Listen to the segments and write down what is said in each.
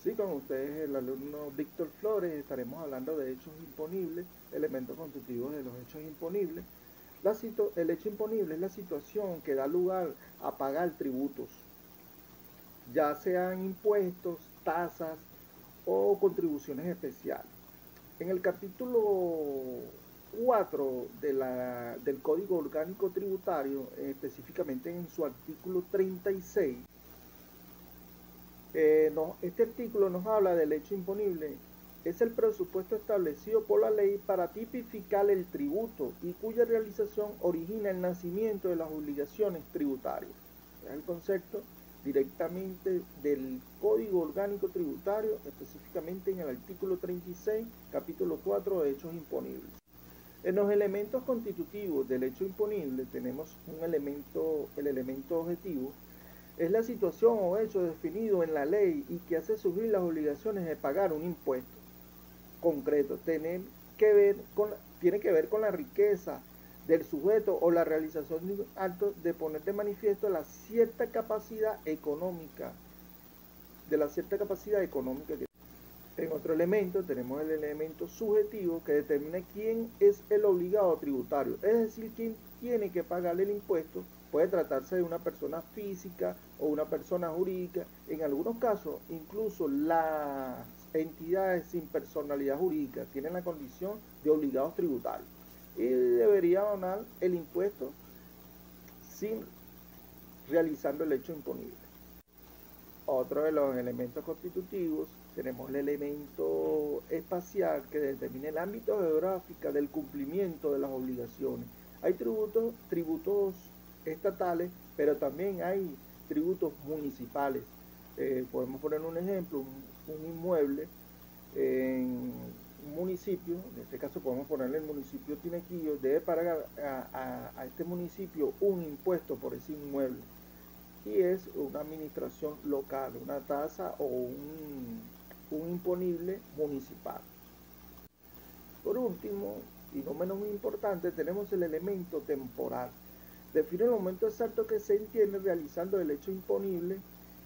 Sí, con ustedes, el alumno Víctor Flores, estaremos hablando de hechos imponibles, elementos constitutivos de los hechos imponibles. El hecho imponible es la situación que da lugar a pagar tributos, ya sean impuestos, tasas o contribuciones especiales. En el capítulo 4 del Código Orgánico Tributario, específicamente en su artículo 36, este artículo nos habla del hecho imponible. Es el presupuesto establecido por la ley para tipificar el tributo y cuya realización origina el nacimiento de las obligaciones tributarias. Es el concepto directamente del Código Orgánico Tributario, específicamente en el artículo 36, capítulo 4 de hechos imponibles. En los elementos constitutivos del hecho imponible tenemos el elemento objetivo. Es la situación o hecho definido en la ley y que hace surgir las obligaciones de pagar un impuesto concreto. Tiene que ver con la riqueza del sujeto o la realización de un acto de poner de manifiesto la cierta capacidad económica, que en otro elemento tenemos el elemento subjetivo que determina quién es el obligado tributario, es decir, quién tiene que pagar el impuesto. Puede tratarse de una persona física o una persona jurídica. En algunos casos, incluso las entidades sin personalidad jurídica tienen la condición de obligados tributarios y debería abonar el impuesto sin realizando el hecho imponible. Otro de los elementos constitutivos, tenemos el elemento espacial que determina el ámbito geográfico del cumplimiento de las obligaciones. Hay tributos estatales, pero también hay tributos municipales. Podemos poner un ejemplo, un inmueble en un municipio, en este caso podemos ponerle el municipio Tinequillo, debe pagar a este municipio un impuesto por ese inmueble, y es una administración local, una tasa o un imponible municipal. Por último, y no menos importante, tenemos el elemento temporal. Define el momento exacto que se entiende realizando el hecho imponible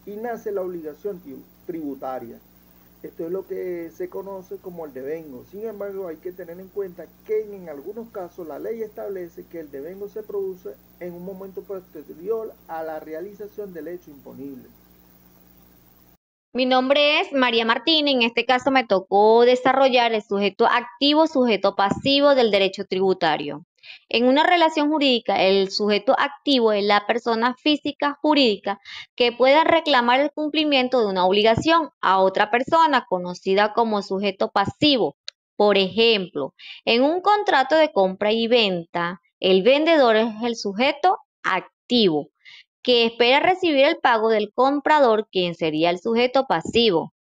y nace la obligación tributaria. Esto es lo que se conoce como el devengo. Sin embargo, hay que tener en cuenta que en algunos casos la ley establece que el devengo se produce en un momento posterior a la realización del hecho imponible. Mi nombre es María Martín. En este caso me tocó desarrollar el sujeto activo, sujeto pasivo del derecho tributario. En una relación jurídica, el sujeto activo es la persona física jurídica que pueda reclamar el cumplimiento de una obligación a otra persona conocida como sujeto pasivo. Por ejemplo, en un contrato de compra y venta, el vendedor es el sujeto activo que espera recibir el pago del comprador, quien sería el sujeto pasivo.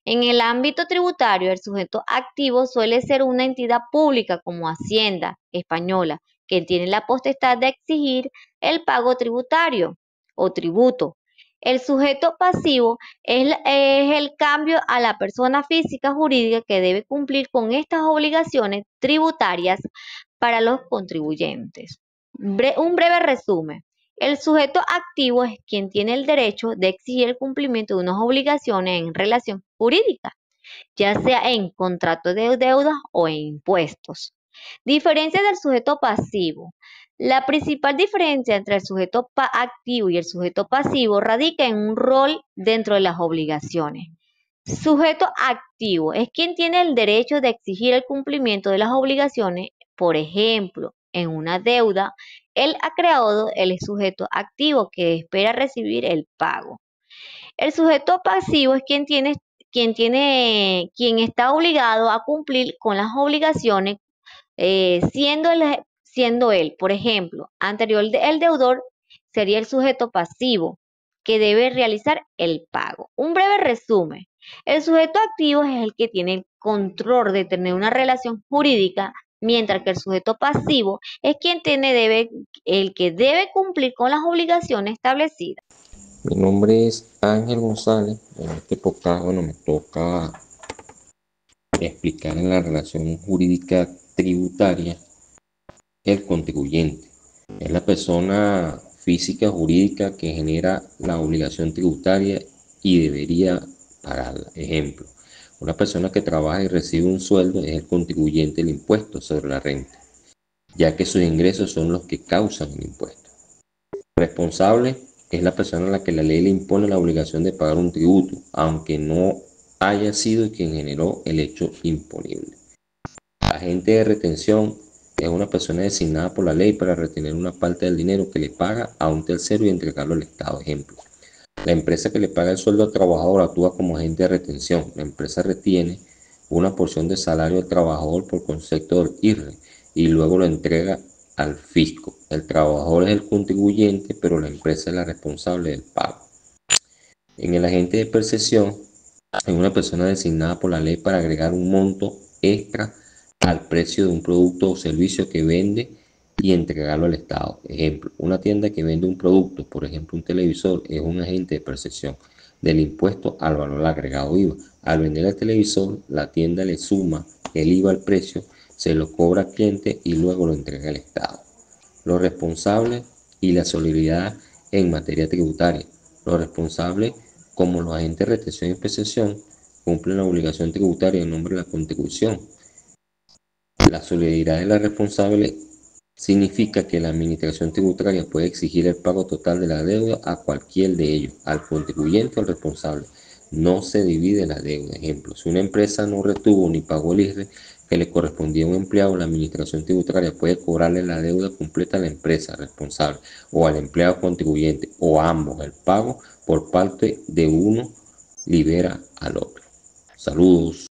En el ámbito tributario, el sujeto activo suele ser una entidad pública como Hacienda Española, que tiene la potestad de exigir el pago tributario o tributo. El sujeto pasivo es el cambio a la persona física jurídica que debe cumplir con estas obligaciones tributarias para los contribuyentes. Un breve resumen. El sujeto activo es quien tiene el derecho de exigir el cumplimiento de unas obligaciones en relación jurídica, ya sea en contrato de deuda o en impuestos. Diferencia del sujeto pasivo. La principal diferencia entre el sujeto activo y el sujeto pasivo radica en un rol dentro de las obligaciones. Sujeto activo es quien tiene el derecho de exigir el cumplimiento de las obligaciones, por ejemplo, en una deuda, el acreedor es el sujeto activo que espera recibir el pago. El sujeto pasivo es quien está obligado a cumplir con las obligaciones, siendo él, por ejemplo, el deudor sería el sujeto pasivo que debe realizar el pago. Un breve resumen. El sujeto activo es el que tiene el control de tener una relación jurídica, mientras que el sujeto pasivo es el que debe cumplir con las obligaciones establecidas. Mi nombre es Ángel González. En este podcast, me toca explicar en la relación jurídica tributaria el contribuyente. Es la persona física jurídica que genera la obligación tributaria y debería pagarla. Ejemplo, una persona que trabaja y recibe un sueldo es el contribuyente del impuesto sobre la renta, ya que sus ingresos son los que causan el impuesto. Responsable es la persona a la que la ley le impone la obligación de pagar un tributo, aunque no haya sido quien generó el hecho imponible. Agente de retención es una persona designada por la ley para retener una parte del dinero que le paga a un tercero y entregarlo al Estado. Ejemplo, la empresa que le paga el sueldo al trabajador actúa como agente de retención. La empresa retiene una porción del salario del trabajador por concepto del IRRE y luego lo entrega al fisco. El trabajador es el contribuyente, pero la empresa es la responsable del pago. En el agente de percepción es una persona designada por la ley para agregar un monto extra al precio de un producto o servicio que vende y entregarlo al Estado. Ejemplo, una tienda que vende un producto, por ejemplo un televisor, es un agente de percepción del impuesto al valor agregado IVA. Al vender el televisor, la tienda le suma el IVA al precio, se lo cobra al cliente y luego lo entrega al Estado. Los responsables y la solidaridad en materia tributaria. Los responsables, como los agentes de retención y percepción, cumplen la obligación tributaria en nombre de la contribución. La solidaridad de la responsable significa que la administración tributaria puede exigir el pago total de la deuda a cualquier de ellos, al contribuyente o al responsable. No se divide la deuda. Ejemplo, si una empresa no retuvo ni pagó el IRRE que le correspondía a un empleado, la administración tributaria puede cobrarle la deuda completa a la empresa responsable o al empleado contribuyente o a ambos. El pago por parte de uno libera al otro. Saludos.